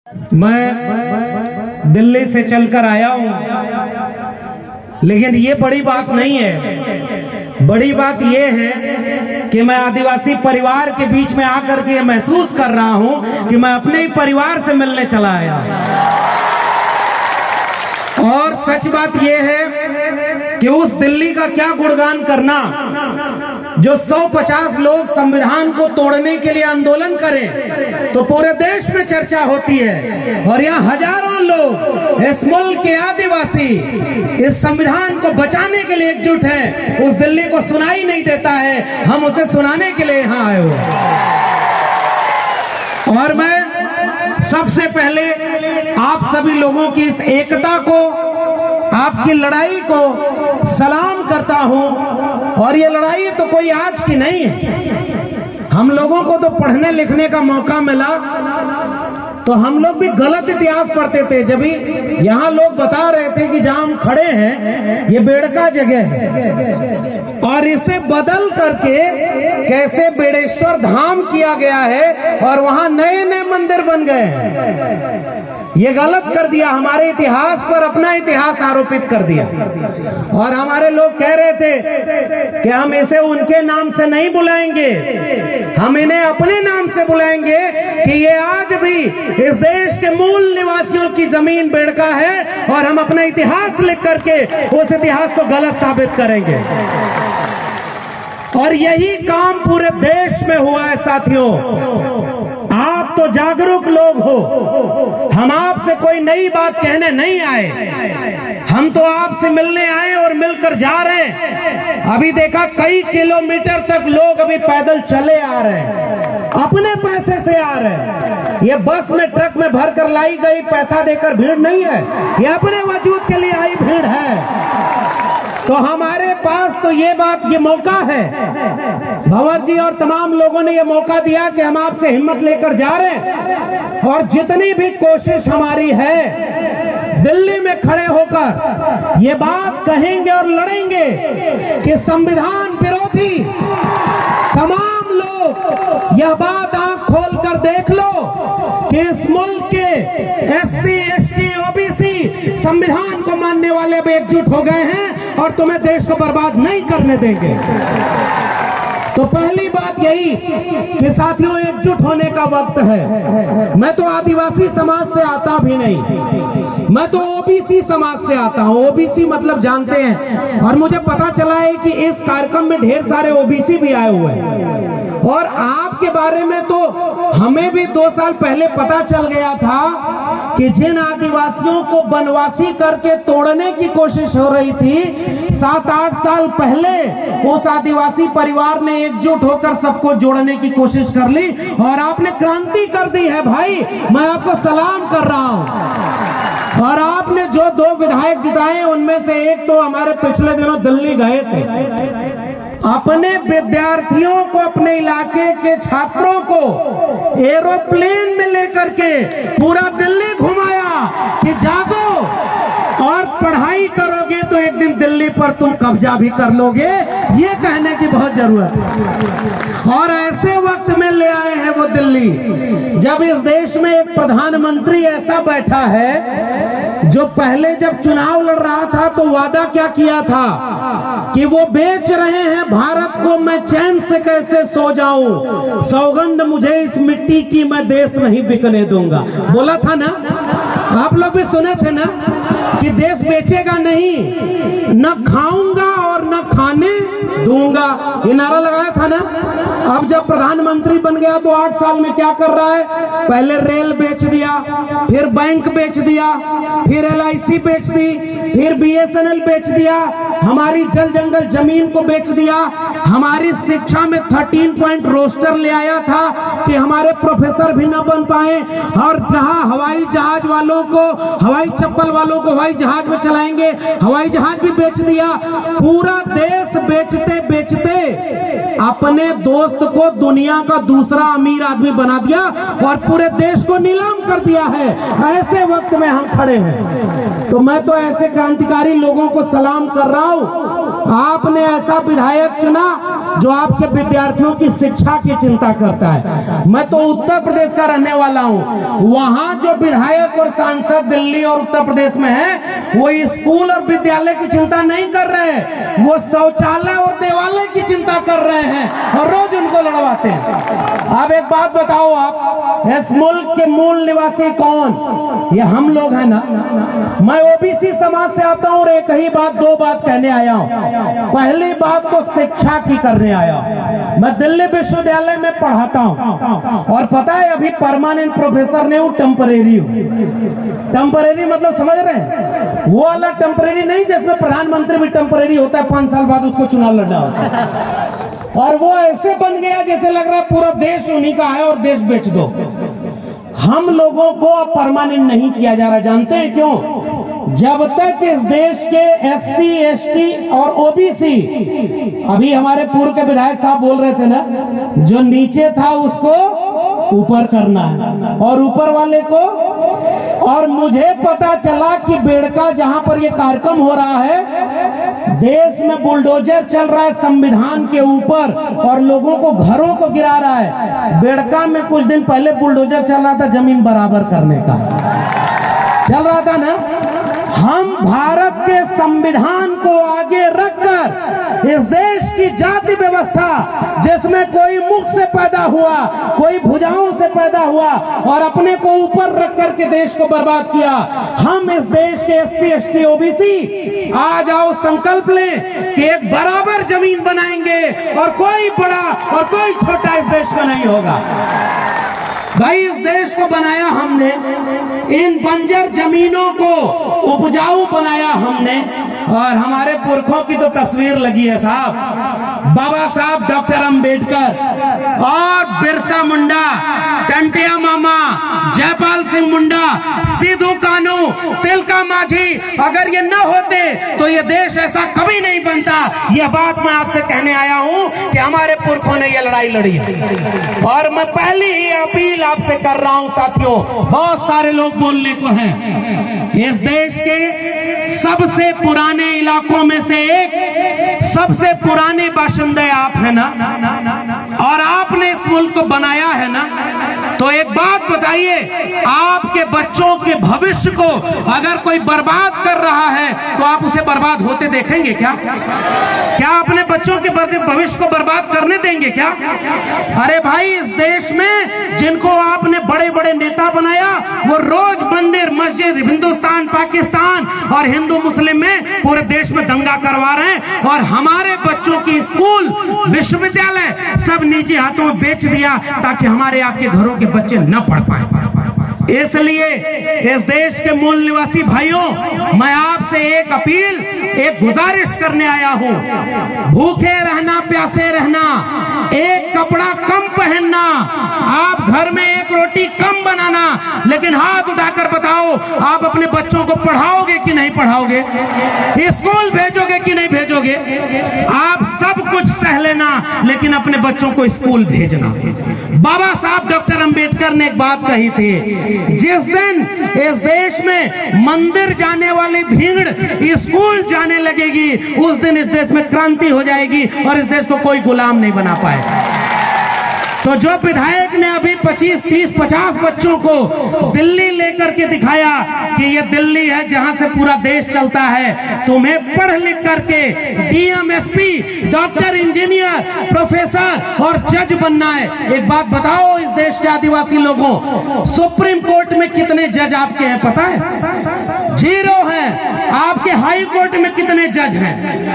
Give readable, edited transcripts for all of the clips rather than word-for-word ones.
मैं दिल्ली से चलकर आया हूं, लेकिन ये बड़ी बात नहीं है। बड़ी बात ये है कि मैं आदिवासी परिवार के बीच में आकर के महसूस कर रहा हूं कि मैं अपने ही परिवार से मिलने चला आया। और सच बात यह है कि उस दिल्ली का क्या गुणगान करना जो 150 लोग संविधान को तोड़ने के लिए आंदोलन करें तो पूरे देश में चर्चा होती है, और यहाँ हजारों लोग इस मुल्क के आदिवासी इस संविधान को बचाने के लिए एकजुट हैं। उस दिल्ली को सुनाई नहीं देता है, हम उसे सुनाने के लिए यहाँ आए हुए। और मैं सबसे पहले आप सभी लोगों की इस एकता को, आपकी लड़ाई को सलाम करता हूं। और ये लड़ाई तो कोई आज की नहीं है। हम लोगों को तो पढ़ने लिखने का मौका मिला तो हम लोग भी गलत इतिहास पढ़ते थे। जब भी यहाँ लोग बता रहे थे कि जहां हम खड़े हैं ये बेड़का जगह है और इसे बदल करके कैसे बेड़ेश्वर धाम किया गया है और वहां नए नए मंदिर बन गए हैं, ये गलत कर दिया। हमारे इतिहास पर अपना इतिहास आरोपित कर दिया। और हमारे लोग कह रहे थे कि हम इसे उनके नाम से नहीं बुलाएंगे, हम इन्हें अपने नाम से बुलाएंगे कि ये आज भी इस देश के मूल निवासियों की जमीन बेड़का है और हम अपना इतिहास लिख करके उस इतिहास को गलत साबित करेंगे। और यही काम पूरे देश में हुआ है साथियों। आप तो जागरूक लोग हो, हम आपसे कोई नई बात कहने नहीं आए, हम तो आपसे मिलने आए और मिलकर जा रहे हैं। अभी देखा कई किलोमीटर तक लोग अभी पैदल चले आ रहे हैं, अपने पैसे से आ रहे हैं। ये बस में ट्रक में भर कर लाई गई पैसा देकर भीड़ नहीं है, ये अपने वजूद के लिए आई भीड़ है। तो हमारे पास तो ये मौका है, भंवर जी और तमाम लोगों ने ये मौका दिया कि हम आपसे हिम्मत लेकर जा रहे हैं। और जितनी भी कोशिश हमारी है दिल्ली में खड़े होकर ये बात कहेंगे और लड़ेंगे कि संविधान विरोधी तमाम लोग, यह बात आंख खोल कर देख लो कि इस मुल्क के SC ST OBC संविधान को मानने वाले भी एकजुट हो गए हैं और तुम्हें देश को बर्बाद नहीं करने देंगे। तो पहली बात यही कि साथियों एकजुट होने का वक्त है। मैं तो आदिवासी समाज से आता भी नहीं, मैं तो OBC समाज से आता हूँ। OBC मतलब जानते हैं, और मुझे पता चला है कि इस कार्यक्रम में ढेर सारे OBC भी आए हुए हैं। और आपके बारे में तो हमें भी 2 साल पहले पता चल गया था कि जिन आदिवासियों को बनवासी करके तोड़ने की कोशिश हो रही थी 7-8 साल पहले उस आदिवासी परिवार ने एकजुट होकर सबको जोड़ने की कोशिश कर ली और आपने क्रांति कर दी है भाई। मैं आपको सलाम कर रहा हूं। और आपने जो 2 विधायक जिताए उनमें से एक तो हमारे पिछले दिनों दिल्ली गए थे, अपने विद्यार्थियों को, अपने इलाके के छात्रों को एरोप्लेन में लेकर के पूरा दिल्ली घुमाया कि जागो और पढ़ाई करोगे तो एक दिन दिल्ली पर तुम कब्जा भी कर लोगे, ये कहने की बहुत जरूरत है। और ऐसे वक्त में ले आए हैं वो दिल्ली जब इस देश में एक प्रधानमंत्री ऐसा बैठा है जो पहले जब चुनाव लड़ रहा था तो वादा क्या किया था कि वो बेच रहे हैं भारत को, मैं चैन से कैसे सो जाऊं, सौगंध मुझे इस मिट्टी की, मैं देश नहीं बिकने दूंगा। बोला था ना, आप लोग भी सुने थे ना कि देश बेचेगा नहीं, न खाऊंगा और न खाने दूंगा, ये नारा लगाया था ना। अब जब प्रधानमंत्री बन गया तो 8 साल में क्या कर रहा है, पहले रेल बेच दिया, फिर बैंक बेच दिया, फिर LIC बेच दी, फिर BSNL बेच दिया, हमारी जल जंगल जमीन को बेच दिया, हमारी शिक्षा में 13 पॉइंट रोस्टर ले आया था कि हमारे प्रोफेसर भी न बन पाए, और जहां हवाई जहाज वालों को, हवाई चप्पल वालों को हवाई जहाज में चलाएंगे, हवाई जहाज भी बेच दिया। पूरा देश बेचते बेचते अपने दोस्त को दुनिया का दूसरा अमीर आदमी बना दिया और पूरे देश को नीलाम कर दिया है। ऐसे वक्त में हम खड़े हैं, तो मैं तो ऐसे क्रांतिकारी लोगों को सलाम कर रहा हूं। आपने ऐसा विधायक चुना जो आपके विद्यार्थियों की शिक्षा की चिंता करता है। मैं तो उत्तर प्रदेश का रहने वाला हूँ, वहां जो विधायक और सांसद दिल्ली और उत्तर प्रदेश में है वो स्कूल और विद्यालय की चिंता नहीं कर रहे हैं, वो शौचालय और देवालय की चिंता कर रहे हैं और रोज उनको लड़वाते हैं। अब एक बात बताओ, आप इस मुल्क के मूल निवासी कौन? ये हम लोग हैं ना। मैं ओबीसी समाज से आता हूँ और एक ही बात, दो बात कहने आया हूँ। पहली बात तो शिक्षा की करने आया हूँ। मैं दिल्ली विश्वविद्यालय में पढ़ाता हूँ और पता है अभी परमानेंट प्रोफेसर नहीं हूँ, टेम्परेरी हूँ। टेम्परेरी मतलब समझ रहे हैं? वो वाला टेम्परेरी नहीं जिसमें प्रधानमंत्री भी टेम्परेरी होता है, 5 साल बाद उसको चुनाव लड़ना होता है। और वो ऐसे बन गया जैसे लग रहा है पूरा देश उन्हीं का है और देश बेच दो। हम लोगों को अब परमानेंट नहीं किया जा रहा। जानते हैं क्यों? जब तक इस देश के SC ST और ओबीसी, अभी हमारे पूर्व के विधायक साहब बोल रहे थे ना, जो नीचे था उसको ऊपर करना है और ऊपर वाले को। और मुझे पता चला कि बेड़का जहां पर ये कार्यक्रम हो रहा है, देश में बुलडोजर चल रहा है संविधान के ऊपर और लोगों को घरों को गिरा रहा है। बेड़का में कुछ दिन पहले बुलडोजर चल रहा था जमीन बराबर करने का, चल रहा था ना। हम भारत के संविधान को आगे रखकर इस देश की जाति व्यवस्था, जिसमें कोई मुख से पैदा हुआ, कोई भुजाओं से पैदा हुआ और अपने को ऊपर रख करके देश को बर्बाद किया, हम इस देश के SC ST ओबीसी आ जाओ संकल्प लें कि एक बराबर जमीन बनाएंगे और कोई बड़ा और कोई छोटा इस देश में नहीं होगा। भाई इस देश को बनाया हमने, इन बंजर जमीनों को उपजाऊ बनाया हमने। और हमारे पुरखों की तो तस्वीर लगी है साहब, बाबा साहब डॉक्टर अंबेडकर और बिरसा मुंडा, टंटिया मामा, जयपाल सिंह मुंडा, सिद्धू कानू, तिलका माझी, अगर ये न होते तो ये देश ऐसा कभी नहीं बनता। यह बात मैं आपसे कहने आया हूं कि हमारे पुरखों ने ये लड़ाई लड़ी है। और मैं पहली ही अपील आपसे कर रहा हूं साथियों, बहुत सारे लोग बोलने को हैं, इस देश के सबसे पुराने इलाकों में से एक, सबसे पुराने बाशिंदे आप हैं ना, और आपने इस मुल्क को बनाया है ना। तो एक बात बताइए, आपके बच्चों के भविष्य को अगर कोई बर्बाद कर रहा है तो आप उसे बर्बाद होते देखेंगे क्या? क्या अपने बच्चों के भविष्य को बर्बाद करने देंगे क्या? अरे भाई इस देश में जिनको आपने बड़े बड़े नेता बनाया, वो रोज मंदिर मस्जिद, हिंदुस्तान पाकिस्तान और हिंदू मुस्लिम में पूरे देश में दंगा करवा रहे हैं। और हमारे बच्चों की स्कूल विश्वविद्यालय सब निजी हाथों में बेच दिया ताकि हमारे आपके घरों के बच्चे न पढ़ पाए। इसलिए इस देश के मूल निवासी भाइयों, मैं आपसे एक अपील, एक गुजारिश करने आया हूं, भूखे रहना, प्यासे रहना, एक कपड़ा कम पहनना, आप घर में एक रोटी कम बनाना, लेकिन हाथ उठाकर बताओ आप अपने बच्चों को पढ़ाओगे कि नहीं पढ़ाओगे? स्कूल भेजोगे कि नहीं भेजोगे? आप सब कुछ सह लेना लेकिन अपने बच्चों को स्कूल भेजना। बाबा साहब डॉक्टर अंबेडकर ने एक बात कही थी, जिस दिन इस देश में मंदिर जाने वाली भीड़ स्कूल जाने लगेगी, उस दिन इस देश में क्रांति हो जाएगी और इस देश को कोई गुलाम नहीं बना पाएगा। तो जो विधायक ने अभी 25, 30, 50 बच्चों को दिल्ली लेकर के दिखाया कि ये दिल्ली है जहां से पूरा देश चलता है, तुम्हें पढ़ लिख करके DM SP, doctor, engineer, professor और जज बनना है। एक बात बताओ इस देश के आदिवासी लोगों, सुप्रीम कोर्ट में कितने जज आपके हैं पता है? 0 है। आपके हाई कोर्ट में कितने जज हैं?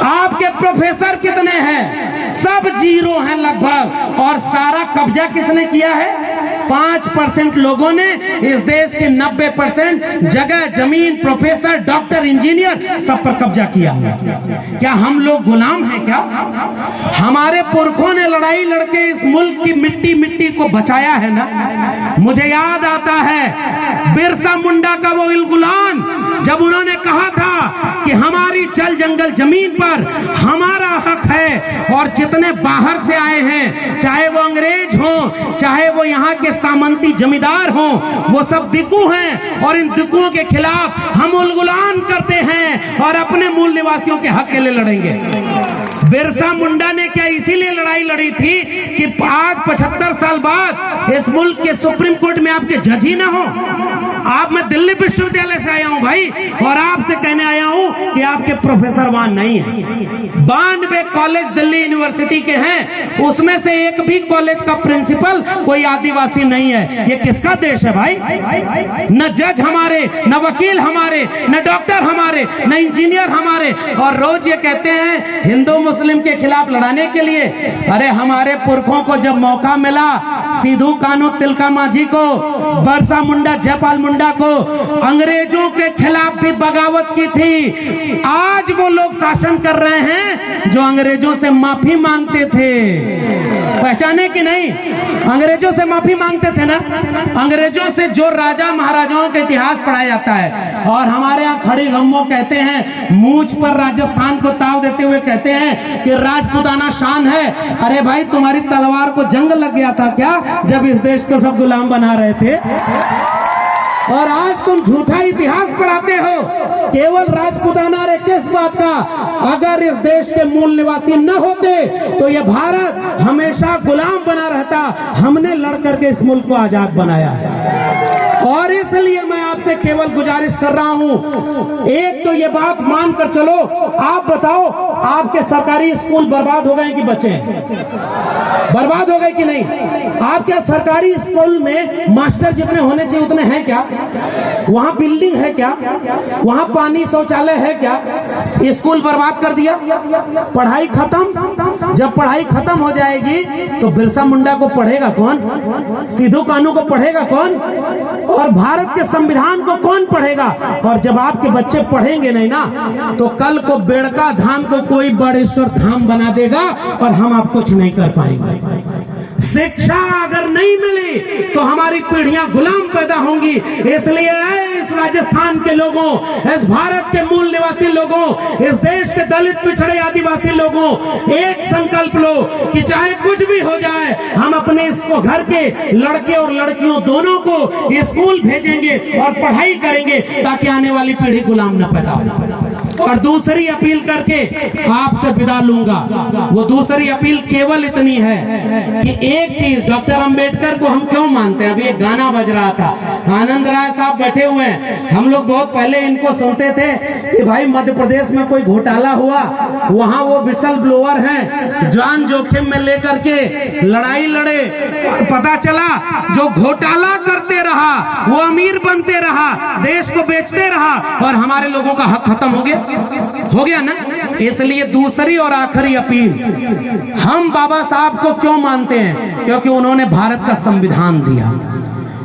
आपके प्रोफेसर कितने हैं? सब 0 हैं लगभग। और सारा कब्जा किसने किया है? 5% लोगों ने इस देश के 90% जगह, जमीन, प्रोफेसर, डॉक्टर, इंजीनियर सब पर कब्जा किया है। क्या हम लोग गुलाम हैं क्या? हमारे पुरखों ने लड़ाई लड़के इस मुल्क की मिट्टी मिट्टी को बचाया है ना। मुझे याद आता है बिरसा मुंडा का वो इल्गुलान, जब उन्होंने कहा था कि हमारी जल जंगल जमीन पर हमारा हक है और जितने बाहर से आए हैं, चाहे वो अंग्रेज हो, चाहे वो यहाँ के सामंती जमींदार हो, वो सब दिक्कू हैं और इन दिक्कुओं के खिलाफ हम उल्गुलान करते हैं और अपने मूल निवासियों के हक के लिए लड़ेंगे। बिरसा मुंडा ने क्या इसीलिए लड़ाई लड़ी थी कि आज 75 साल बाद इस मुल्क के सुप्रीम कोर्ट में आपके जज ही ना हो? आप, मैं दिल्ली विश्वविद्यालय से आया हूं भाई, और आपसे कहने आया हूं कि आपके प्रोफेसर वहां नहीं है। 92 कॉलेज दिल्ली यूनिवर्सिटी के हैं, उसमें से एक भी कॉलेज का प्रिंसिपल कोई आदिवासी नहीं है। ये किसका देश है भाई? न जज हमारे, न वकील हमारे, न डॉक्टर हमारे, न इंजीनियर हमारे, और रोज ये कहते हैं हिंदू मुस्लिम के खिलाफ लड़ाने के लिए। अरे हमारे पुरखों को जब मौका मिला, सिद्धू कान्हू तिलका मांझी को, बिरसा मुंडा जयपाल मुंडा को, अंग्रेजों के खिलाफ भी बगावत की थी। आज वो लोग शासन कर रहे हैं जो अंग्रेजों से माफी मांगते थे। पहचाने कि नहीं? अंग्रेजों से माफी मांगते थे ना। अंग्रेजों से जो राजा महाराजाओं का इतिहास पढ़ाया जाता है, और हमारे यहाँ खड़ी गम्मो कहते हैं, मूंछ पर राजस्थान को ताव देते हुए कहते हैं कि राजपूताना शान है। अरे भाई, तुम्हारी तलवार को जंग लग गया था क्या जब इस देश को सब गुलाम बना रहे थे? और आज तुम झूठा इतिहास पढ़ाते हो केवल राजपूताना। रे किस बात का? अगर इस देश के मूल निवासी न होते तो ये भारत हमेशा गुलाम बना रहता। हमने लड़ करके इस मुल्क को आजाद बनाया है, और इसलिए मैं आपसे केवल गुजारिश कर रहा हूं, एक तो ये बात मानकर चलो। आप बताओ, आपके सरकारी स्कूल बर्बाद हो गए कि बचे? बर्बाद हो गए कि नहीं? आपके सरकारी स्कूल में मास्टर जितने होने चाहिए उतने हैं क्या? वहां बिल्डिंग है क्या? वहां पानी शौचालय है क्या? स्कूल बर्बाद कर दिया, पढ़ाई खत्म। जब पढ़ाई खत्म हो जाएगी तो बिरसा मुंडा को पढ़ेगा कौन? सिद्धू कान्हू को पढ़ेगा कौन? और भारत के संविधान को कौन पढ़ेगा? और जब आपके बच्चे पढ़ेंगे नहीं ना, तो कल को बेड़का धाम को कोई बड़ेश्वर धाम बना देगा और हम आप कुछ नहीं कर पाएंगे। शिक्षा अगर नहीं मिली तो हमारी पीढ़ियां गुलाम पैदा होंगी। इसलिए इस राजस्थान के लोगों, इस भारत के मूल निवासी लोगों, इस देश के दलित पिछड़े आदिवासी लोगों, एक संकल्प लो कि चाहे कुछ भी हो जाए, हम अपने इसको घर के लड़के और लड़कियों दोनों को स्कूल भेजेंगे और पढ़ाई करेंगे ताकि आने वाली पीढ़ी गुलाम न पैदा हो। और दूसरी अपील करके आपसे विदा लूंगा। वो दूसरी अपील केवल इतनी है कि एक चीज, डॉक्टर अंबेडकर को हम क्यों मानते हैं? अभी एक गाना बज रहा था, आनंद राय साहब बैठे हुए हैं। हम लोग बहुत पहले इनको सुनते थे कि भाई मध्य प्रदेश में कोई घोटाला हुआ, वहां वो विसल ब्लोअर हैं, जान जोखिम में लेकर के लड़ाई लड़े, और पता चला जो घोटाला करते रहा वो अमीर बनते रहा, देश को बेचते रहा, और हमारे लोगों का हक खत्म हो गया ना। इसलिए दूसरी और आखिरी अपील, हम बाबा साहब को क्यों मानते हैं? क्योंकि उन्होंने भारत का संविधान दिया।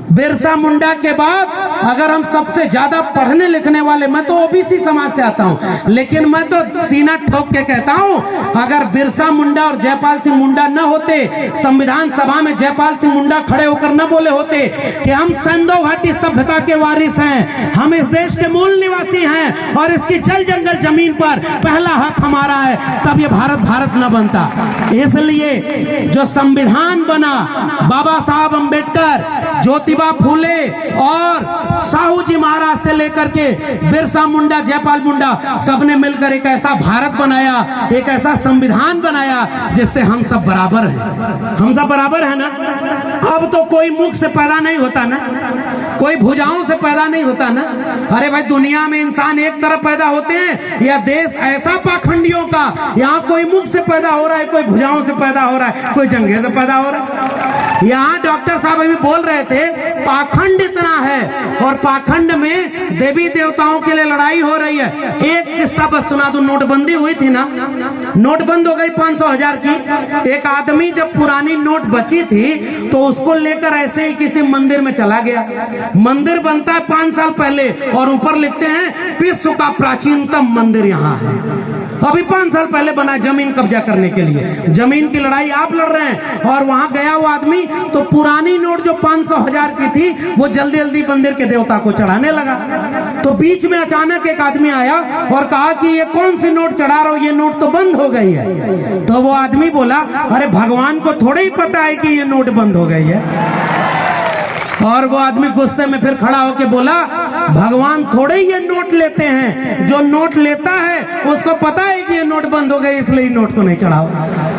बिरसा मुंडा के बाद अगर हम सबसे ज्यादा पढ़ने लिखने वाले, मैं तो ओबीसी समाज से आता हूं, लेकिन मैं तो सीना ठोक के कहता हूं, अगर बिरसा मुंडा और जयपाल सिंह मुंडा न होते, संविधान सभा में जयपाल सिंह मुंडा खड़े होकर न बोले होते कि हम सिंधु घाटी सभ्यता के वारिस हैं, हम इस देश के मूल निवासी हैं और इसकी जल जंगल जमीन पर पहला हक हमारा है, तब ये भारत भारत न बनता। इसलिए जो संविधान बना, बाबा साहब अंबेडकर, ज्योतिबा फूले और साहू जी महाराज से लेकर के बिरसा मुंडा, जयपाल मुंडा, सबने मिलकर एक ऐसा भारत बनाया, एक ऐसा संविधान बनाया जिससे हम सब बराबर हैं। हम सब बराबर है ना। अब तो कोई मुख से पैदा नहीं होता ना, कोई भुजाओं से पैदा नहीं होता ना। अरे भाई, दुनिया में इंसान एक तरफ पैदा होते हैं, या देश ऐसा पाखंडियों का, यहाँ कोई मुख से पैदा हो रहा है, कोई भुजाओं से पैदा हो रहा है, कोई जंघे से पैदा हो रहा है। यहाँ डॉक्टर साहब अभी बोल रहे थे, पाखंड इतना है, और पाखंड में देवी देवताओं के लिए लड़ाई हो रही है। एक किस्सा बस सुना दूं, नोटबंदी हुई थी ना, नोट बंद हो गई 500,000 की। एक आदमी जब पुरानी नोट बची थी तो उसको लेकर ऐसे ही किसी मंदिर में चला गया। मंदिर बनता है 5 साल पहले, और ऊपर लिखते हैं विश्व का प्राचीनतम मंदिर यहाँ है। अभी 5 साल पहले बना, जमीन कब्जा करने के लिए। जमीन की लड़ाई आप लड़ रहे हैं, और वहां गया वो आदमी तो पुरानी नोट जो 500,000 की थी वो जल्दी जल्दी मंदिर के देवता को चढ़ाने लगा। तो बीच में अचानक एक आदमी आया और कहा कि ये कौन सी नोट चढ़ा रहा हो, ये नोट तो बंद हो गई है। तो वो आदमी बोला, अरे भगवान को थोड़ा ही पता है कि ये नोट बंद हो गई है। और वो आदमी गुस्से में फिर खड़ा होके बोला, भगवान थोड़े ही ये नोट लेते हैं, जो नोट लेता है उसको पता है कि ये नोट बंद हो गए, इसलिए नोट को नहीं चढ़ाओ।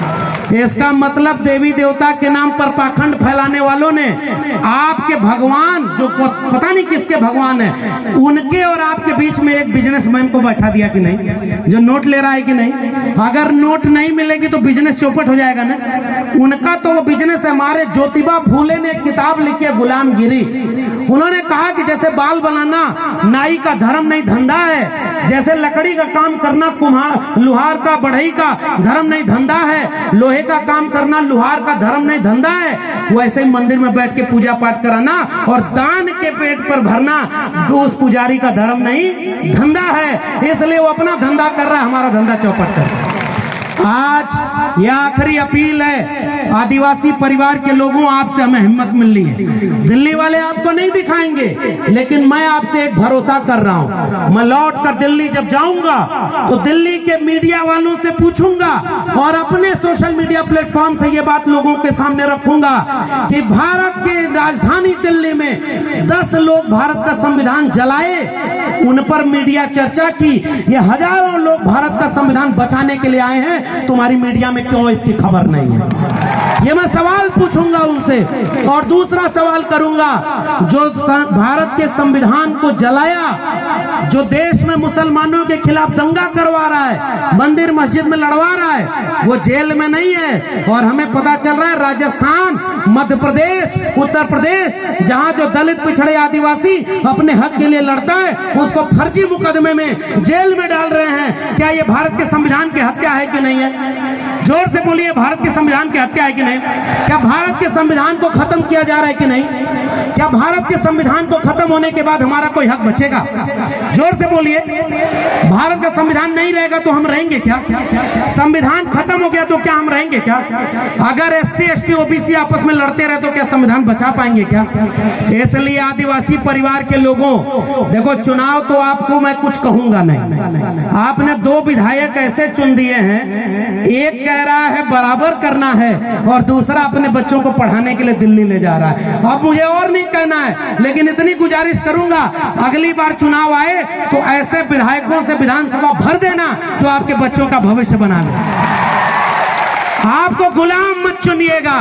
इसका मतलब देवी देवता के नाम पर पाखंड फैलाने वालों ने आपके भगवान, जो पता नहीं किसके भगवान है, उनके और आपके बीच में एक बिजनेसमैन को बैठा दिया कि नहीं, जो नोट ले रहा है कि नहीं। अगर नोट नहीं मिलेगी तो बिजनेस चौपट हो जाएगा ना। उनका तो वो बिजनेस है। हमारे ज्योतिबा फूले ने एक किताब लिखी है गुलामगिरी। उन्होंने कहा कि जैसे बाल बनाना नाई का धर्म नहीं धंधा है, जैसे लकड़ी का काम करना कुम्हार लुहार का बढ़ई का धर्म नहीं धंधा है, लोहे का काम करना लुहार का धर्म नहीं धंधा है, वैसे ही मंदिर में बैठ के पूजा पाठ कराना और दान के पेट पर भरना उस पुजारी का धर्म नहीं धंधा है। इसलिए वो अपना धंधा कर रहा है, हमारा धंधा चौपट कर रहा है। आज यह आखिरी अपील है आदिवासी परिवार के लोगों, आपसे हमें हिम्मत मिल रही है। दिल्ली वाले आपको नहीं दिखाएंगे, लेकिन मैं आपसे एक भरोसा कर रहा हूं, मैं लौट कर दिल्ली जब जाऊंगा तो दिल्ली के मीडिया वालों से पूछूंगा और अपने सोशल मीडिया प्लेटफॉर्म से ये बात लोगों के सामने रखूंगा कि भारत के राजधानी दिल्ली में 10 लोग भारत का संविधान जलाए, उन पर मीडिया चर्चा की। ये हजारों लोग भारत का संविधान बचाने के लिए आए हैं, तुम्हारी मीडिया में क्यों इसकी खबर नहीं है? ये मैं सवाल पूछूंगा उनसे। और दूसरा सवाल करूंगा, जो भारत के संविधान को जलाया, जो देश में मुसलमानों के खिलाफ दंगा करवा रहा है, मंदिर मस्जिद में लड़वा रहा है, वो जेल में नहीं है। और हमें पता चल रहा है राजस्थान, मध्य प्रदेश, उत्तर प्रदेश, जहां जो दलित पिछड़े आदिवासी अपने हक के लिए लड़ता है, उसको फर्जी मुकदमे में जेल में डाल रहे हैं। क्या ये भारत के संविधान की हत्या है कि नहीं है? जोर से बोलिए, भारत के संविधान की हत्या है कि नहीं? क्या भारत के संविधान को खत्म किया जा रहा है कि नहीं? क्या भारत के संविधान को खत्म होने के बाद हमारा कोई हक बचेगा? जोर से बोलिए। भारत का संविधान नहीं रहेगा तो हम रहेंगे क्या? संविधान खत्म हो गया तो क्या हम रहेंगे क्या? अगर SC ST OBC आपस में लड़ते रहे तो क्या संविधान बचा पाएंगे क्या? इसलिए आदिवासी परिवार के लोगों, देखो चुनाव तो आपको मैं कुछ कहूंगा नहीं। आपने 2 विधायक ऐसे चुन दिए हैं, एक कह रहा है बराबर करना है और दूसरा अपने बच्चों को पढ़ाने के लिए दिल्ली ले जा रहा है। अब मुझे और नहीं कहना है, लेकिन इतनी गुजारिश करूंगा, अगली बार चुनाव आए तो ऐसे विधायकों से विधानसभा भर देना जो आपके बच्चों का भविष्य बना ले। आपको गुलाम मत चुनिएगा।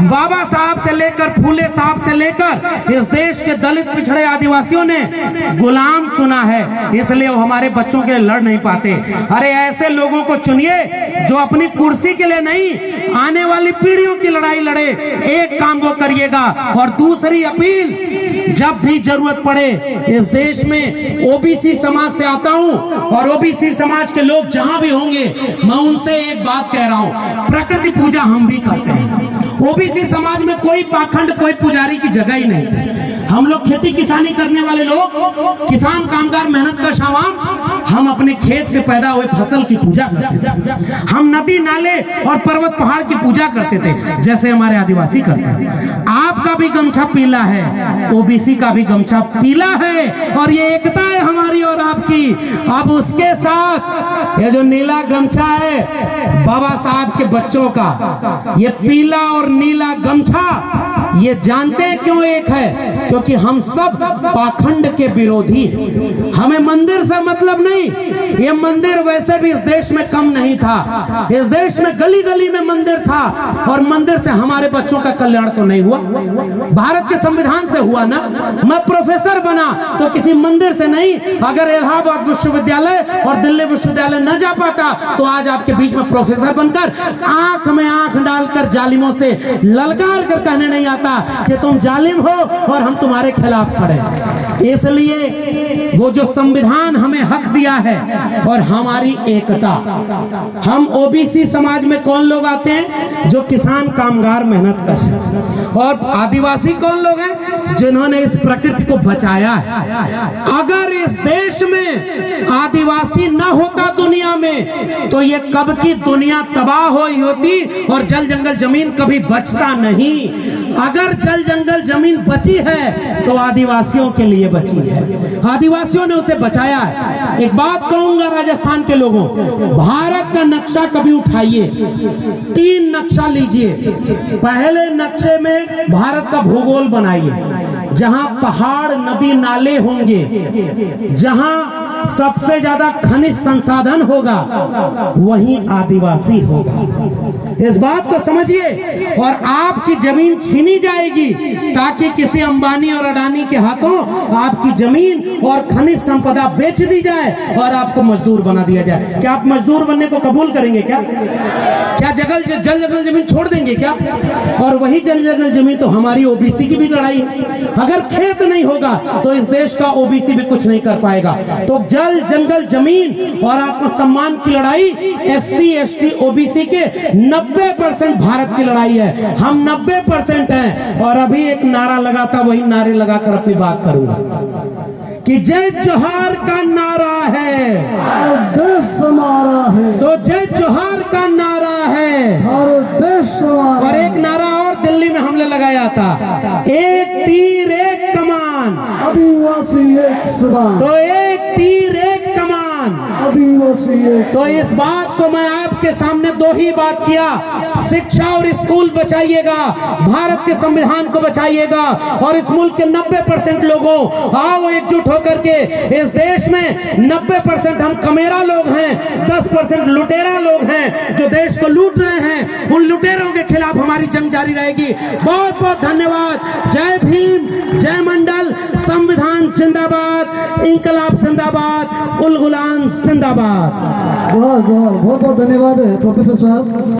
बाबा साहब से लेकर फूले साहब से लेकर इस देश के दलित पिछड़े आदिवासियों ने गुलाम चुना है, इसलिए वो हमारे बच्चों के लिए लड़ नहीं पाते। अरे ऐसे लोगों को चुनिए जो अपनी कुर्सी के लिए नहीं, आने वाली पीढ़ियों की लड़ाई लड़े। एक काम वो करिएगा। और दूसरी अपील, जब भी जरूरत पड़े, इस देश में OBC समाज से आता हूं और OBC समाज के लोग जहां भी होंगे, मैं उनसे एक बात कह रहा हूं, प्रकृति पूजा हम भी करते हैं। OBC समाज में कोई पाखंड, कोई पुजारी की जगह ही नहीं है। हम लोग खेती किसानी करने वाले लोग, किसान कामगार मेहनत का शावाम, हम अपने खेत से पैदा हुए फसल की पूजा करते थे। हम नदी नाले और पर्वत पहाड़ की पूजा करते थे, जैसे हमारे आदिवासी करते हैं। आपका भी गमछा पीला है, OBC का भी गमछा पीला है, और ये एकता है हमारी और आपकी। अब उसके साथ ये जो नीला गमछा है बाबा साहब के बच्चों का, ये पीला और नीला गमछा, ये जानते हैं क्यों एक है? क्योंकि हम सब पाखंड के विरोधी हैं। हमें मंदिर से मतलब नहीं। ये मंदिर वैसे भी इस देश में कम नहीं था, इस देश में गली गली में मंदिर था, और मंदिर से हमारे बच्चों का कल्याण तो नहीं हुआ, भारत के संविधान से हुआ ना। मैं प्रोफेसर बना तो किसी मंदिर से नहीं। अगर इलाहाबाद विश्वविद्यालय और दिल्ली विश्वविद्यालय न जा पाता तो आज आपके बीच में प्रोफेसर बनकर आंख में आंख डालकर जालिमों से ललकार कर कहने नहीं आता कि तुम जालिम हो और हम तुम्हारे खिलाफ खड़े। इसलिए वो जो संविधान हमें हक दिया है और हमारी एकता, हम OBC समाज में कौन लोग आते हैं? जो किसान कामगार मेहनत कश है। और आदिवासी कौन लोग हैं? जिन्होंने इस प्रकृति को बचाया है। अगर इस देश में आदिवासी न होता दुनिया में तो ये कब की दुनिया तबाह हुई होती और जल जंगल जमीन कभी बचता नहीं। अगर जल जंगल जमीन बची है तो आदिवासियों के लिए बची है, आदिवासियों ने उसे बचाया है। एक बात कहूंगा राजस्थान के लोगों, भारत का नक्शा कभी उठाइए, 3 नक्शा लीजिए। पहले नक्शे में भारत का भूगोल बनाइए, जहां पहाड़ नदी नाले होंगे, जहां सबसे ज्यादा खनिज संसाधन होगा, वहीं आदिवासी होगा। इस बात को समझिए। और आपकी जमीन छीनी जाएगी ताकि किसी अंबानी और अडानी के हाथों आपकी जमीन और खनिज संपदा बेच दी जाए और आपको मजदूर बना दिया जाए। क्या आप मजदूर बनने को कबूल करेंगे? क्या जल जंगल जमीन छोड़ देंगे क्या? और वही जल जंगल जमीन तो हमारी ओबीसी की भी लड़ाई है। अगर खेत नहीं होगा तो इस देश का ओबीसी भी कुछ नहीं कर पाएगा। तो जल जंगल जमीन और आत्मसम्मान की लड़ाई एससी एसटी ओबीसी के 90% भारत की लड़ाई है। हम 90% हैं। और अभी एक नारा लगा था, वही नारे लगाकर अपनी बात करूंगा कि जय जोहार का नारा है, भारत देश हमारा है, तो जय जोहार का नारा है, भारत देश हमारा। और एक नारा और दिल्ली में हमने लगाया था, एक तीर एक कमान, आदिवासी एक समान, तो एक तीर एक कमान। आदिवासी एक। तो इस बात को मैं आपके सामने दो ही बात किया, शिक्षा और स्कूल बचाइएगा, भारत के संविधान को बचाइएगा, और इस मुल्क के 90% लोगों आओ एकजुट होकर के इस देश में 90% हम कमेरा लोग हैं, 10% लुटेरा लोग हैं जो देश को लूट रहे हैं। उन लुटेरों के खिलाफ हमारी जंग जारी रहेगी। बहुत बहुत धन्यवाद। जय भीम, जय मंडल, संविधान जिंदाबाद, इंकलाब जिंदाबाद, उल गुलाम जिंदाबाद। जोहार जोहार। बहुत बहुत धन्यवाद प्रोफेसर साहब।